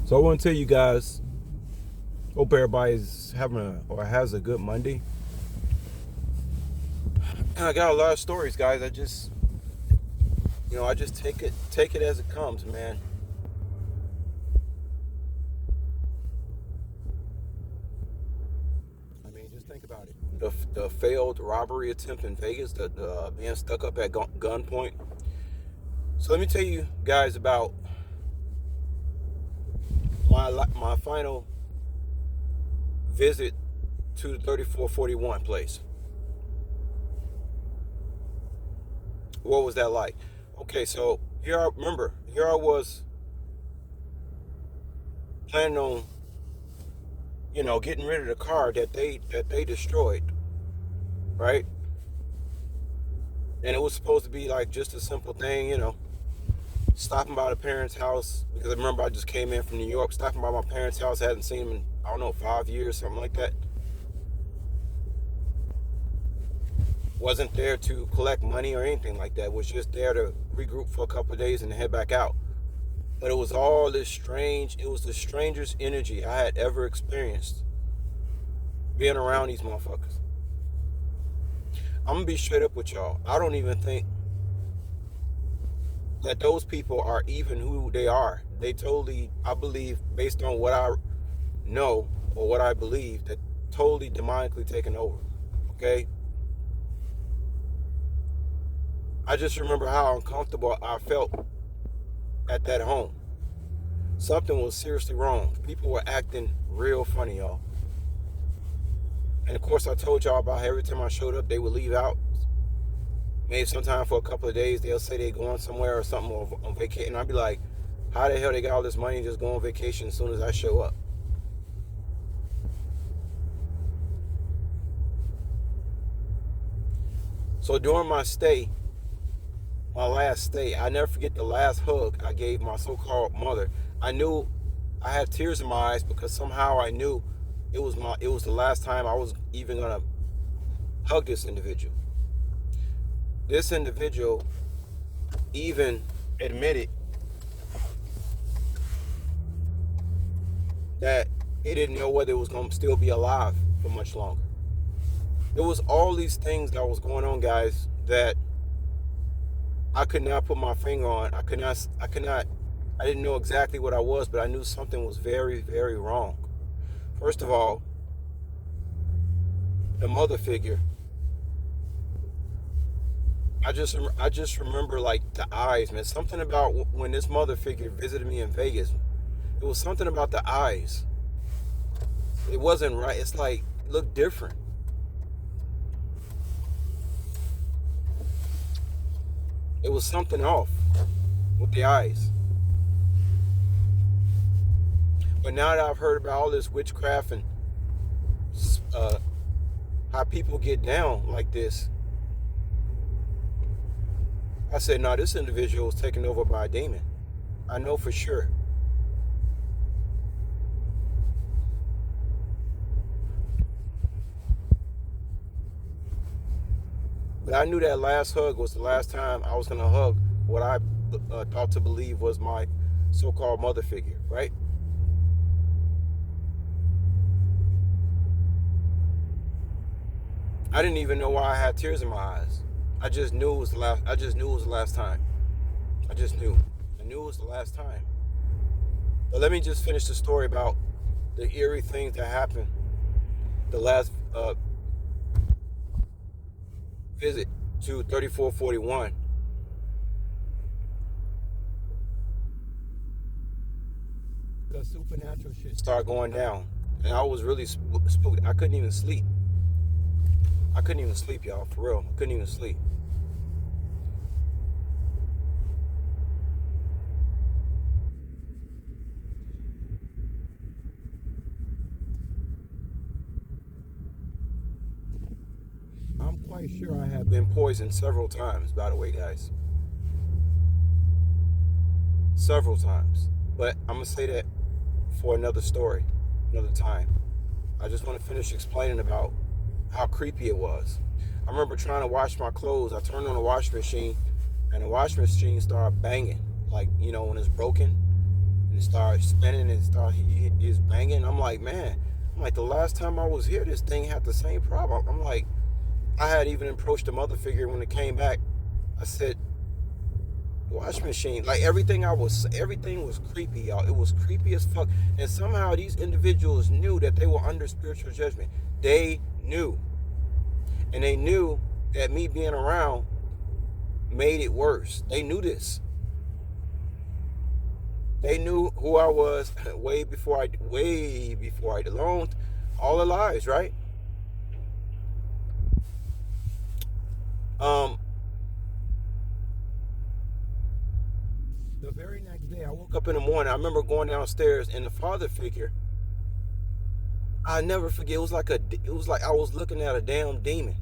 So I want to tell you guys, hope everybody's having or has a good Monday. And I got a lot of stories, guys. I just take it as it comes, man. I mean, just think about it. The failed robbery attempt in Vegas, the being stuck up at gunpoint. So let me tell you guys about my final visit to the 3441 place. What was that like? Okay, so here I was planning on, getting rid of the car that they destroyed, right? And it was supposed to be like just a simple thing, stopping by the parents' house, because I remember I just came in from New York, stopping by my parents' house, hadn't seen them in, I don't know, 5 years, something like that. Wasn't there to collect money or anything like that. Was just there to regroup for a couple of days and head back out. But it was all this strange, it was the strangest energy I had ever experienced being around these motherfuckers. I'm gonna be straight up with y'all. I don't even think that those people are even who they are. They totally, I believe, based on what I know or what I believe, that totally demonically taken over. Okay? I just remember how uncomfortable I felt at that home. Something was seriously wrong. People were acting real funny, y'all. And of course, I told y'all about how every time I showed up, they would leave out. Maybe sometime for a couple of days, they'll say they're going somewhere or something on vacation. And I'd be like, how the hell they got all this money and just go on vacation as soon as I show up? So during my last stay, I never forget the last hug I gave my so-called mother. I knew I had tears in my eyes because somehow I knew it was the last time I was even gonna hug this individual. This individual even admitted that he didn't know whether it was gonna still be alive for much longer. There was all these things that was going on, guys, that I could not put my finger on. I didn't know exactly what I was, but I knew something was very, very wrong. First of all, the mother figure. I just remember like the eyes, man. Something about when this mother figure visited me in Vegas. It was something about the eyes. It wasn't right. It's like it looked different. It was something off with the eyes. But now that I've heard about all this witchcraft and uh, how people get down like this, I said, no, this individual was taken over by a demon. I know for sure. But I knew that last hug was the last time I was going to hug what I thought to believe was my so-called mother figure, right? I didn't even know why I had tears in my eyes. I just knew it was the last. I just knew it was the last time. I just knew. I knew it was the last time. But let me just finish the story about the eerie things that happened the last visit to 3441. The supernatural shit started going down, and I was really spooked. I couldn't even sleep. I couldn't even sleep, y'all. For real, I couldn't even sleep. I'm quite sure I have been poisoned several times, by the way, guys. Several times. But I'm going to say that for another story, another time. I just want to finish explaining about how creepy it was. I remember trying to wash my clothes. I turned on the washing machine, and the washing machine started banging, like, when it's broken. And it started spinning and he is banging. I'm like, man, I'm like, the last time I was here, this thing had the same problem. I'm like, I had even approached the mother figure when it came back. I said, wash machine, like everything was creepy, y'all. It was creepy as fuck. And somehow these individuals knew that they were under spiritual judgment. They knew. And they knew that me being around made it worse. They knew this. They knew who I was way before I learned all the lies, right? The very next day, I woke up in the morning. I remember going downstairs, and the father figure, I never forget. It was like I was looking at a damn demon.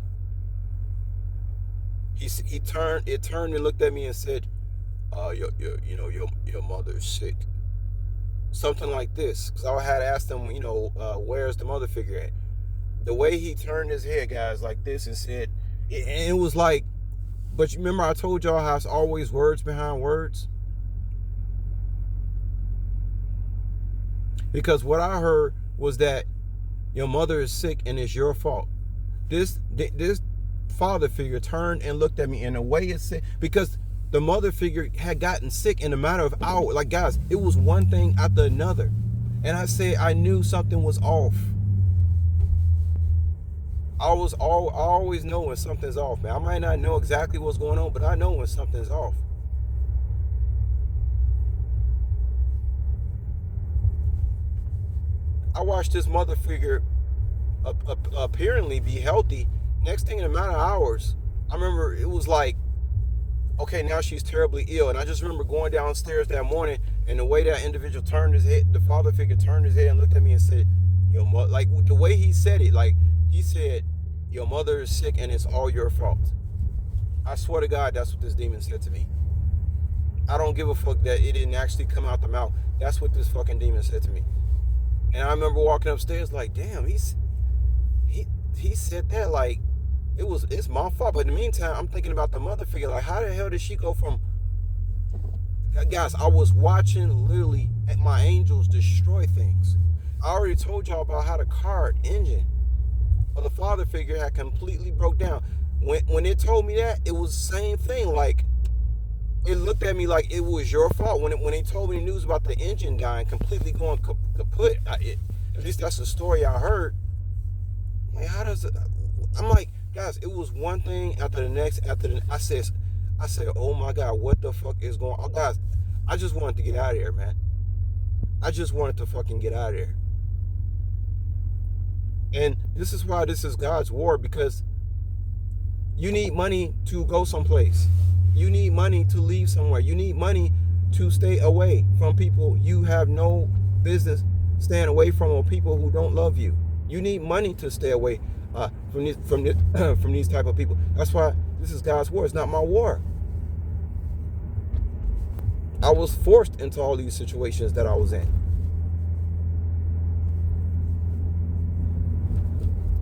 He turned and looked at me and said, your mother's sick." Something like this, because I had asked him, where's the mother figure at? The way he turned his head, guys, like this, and said, and it was like, but you remember I told y'all how it's always words behind words? Because what I heard was that your mother is sick and it's your fault. This father figure turned and looked at me in a way it said, because the mother figure had gotten sick in a matter of hours. Like, guys, it was one thing after another. And I said I knew something was off. I always know when something's off, man. I might not know exactly what's going on, but I know when something's off. I watched this mother figure apparently be healthy. Next thing, in a matter of hours, I remember it was like, okay, now she's terribly ill. And I just remember going downstairs that morning, and the way that individual turned his head, the father figure turned his head and looked at me and said, "Your mother," like the way he said it, like he said, "Your mother is sick and it's all your fault." I swear to God, that's what this demon said to me. I don't give a fuck that it didn't actually come out the mouth. That's what this fucking demon said to me. And I remember walking upstairs like, damn, he said that like it's my fault. But in the meantime, I'm thinking about the mother figure. Like, how the hell did she go from... Guys, I was watching literally my angels destroy things. I already told y'all about how the car engine of the father figure had completely broke down. When it told me that, it was the same thing. Like, it looked at me like it was your fault. When they told me the news about the engine dying, completely going kaput, at least that's the story I heard. Like, how does it... I'm like, guys, it was one thing after the next. I said, oh my God, what the fuck is going on? Guys, I just wanted to get out of here, man. I just wanted to fucking get out of here. And this is why this is God's war, because you need money to go someplace. You need money to leave somewhere. You need money to stay away from people you have no business staying away from, or people who don't love you. You need money to stay away from these type of people. That's why this is God's war. It's not my war. I was forced into all these situations that I was in.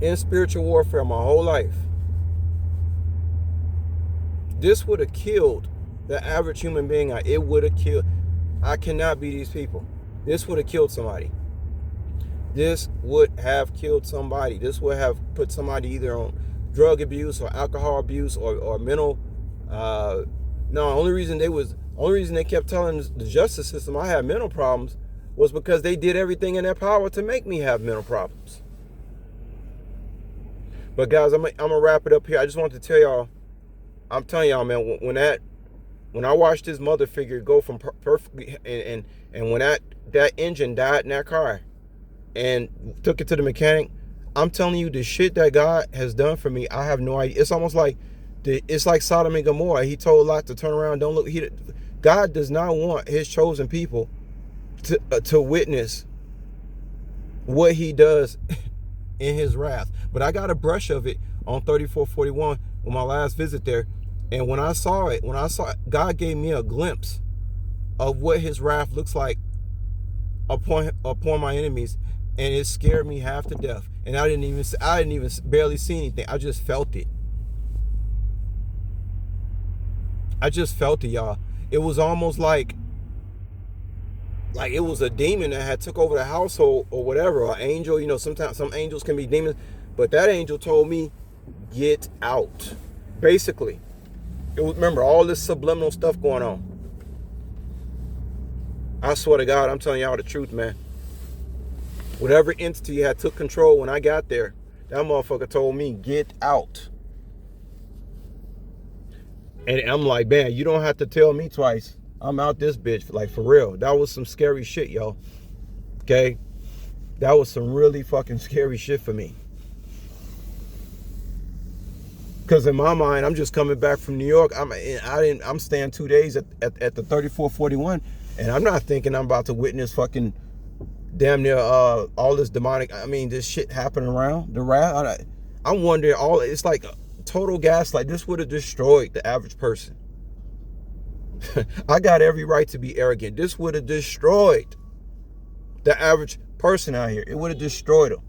In spiritual warfare my whole life. This would have killed the average human being. It would have killed. I cannot be these people. This would have killed somebody. This would have killed somebody. This would have put somebody either on drug abuse or alcohol abuse or mental. No, only reason they kept telling the justice system I had mental problems was because they did everything in their power to make me have mental problems. But guys, I'm gonna wrap it up here. I just wanted to tell y'all. I'm telling y'all, man, when I watched this mother figure go from perfectly, and when that engine died in that car and took it to the mechanic, I'm telling you, the shit that God has done for me, I have no idea. It's almost like it's like Sodom and Gomorrah. He told Lot to turn around, don't look. God does not want his chosen people to witness what he does in his wrath. But I got a brush of it on 3441 on my last visit there. And when I saw it, God gave me a glimpse of what his wrath looks like upon my enemies, and it scared me half to death. And I didn't even barely see anything. I just felt it. I just felt it, y'all. It was almost like like it was a demon that had took over the household or whatever, or angel. You know, sometimes some angels can be demons, but that angel told me, get out. Basically, it was, remember all this subliminal stuff going on. I swear to God, I'm telling y'all the truth, man. Whatever entity had took control when I got there, that motherfucker told me, get out. And I'm like, man, you don't have to tell me twice. I'm out this bitch, like for real. That was some scary shit, yo. Okay? That was some really fucking scary shit for me. Because in my mind, I'm just coming back from New York. I'm staying 2 days at the 3441, and I'm not thinking I'm about to witness fucking damn near all this demonic. I mean, this shit happening around the rap. I'm wondering it's like total gaslight. This would have destroyed the average person. I got every right to be arrogant. This would have destroyed the average person out here. It would have destroyed them.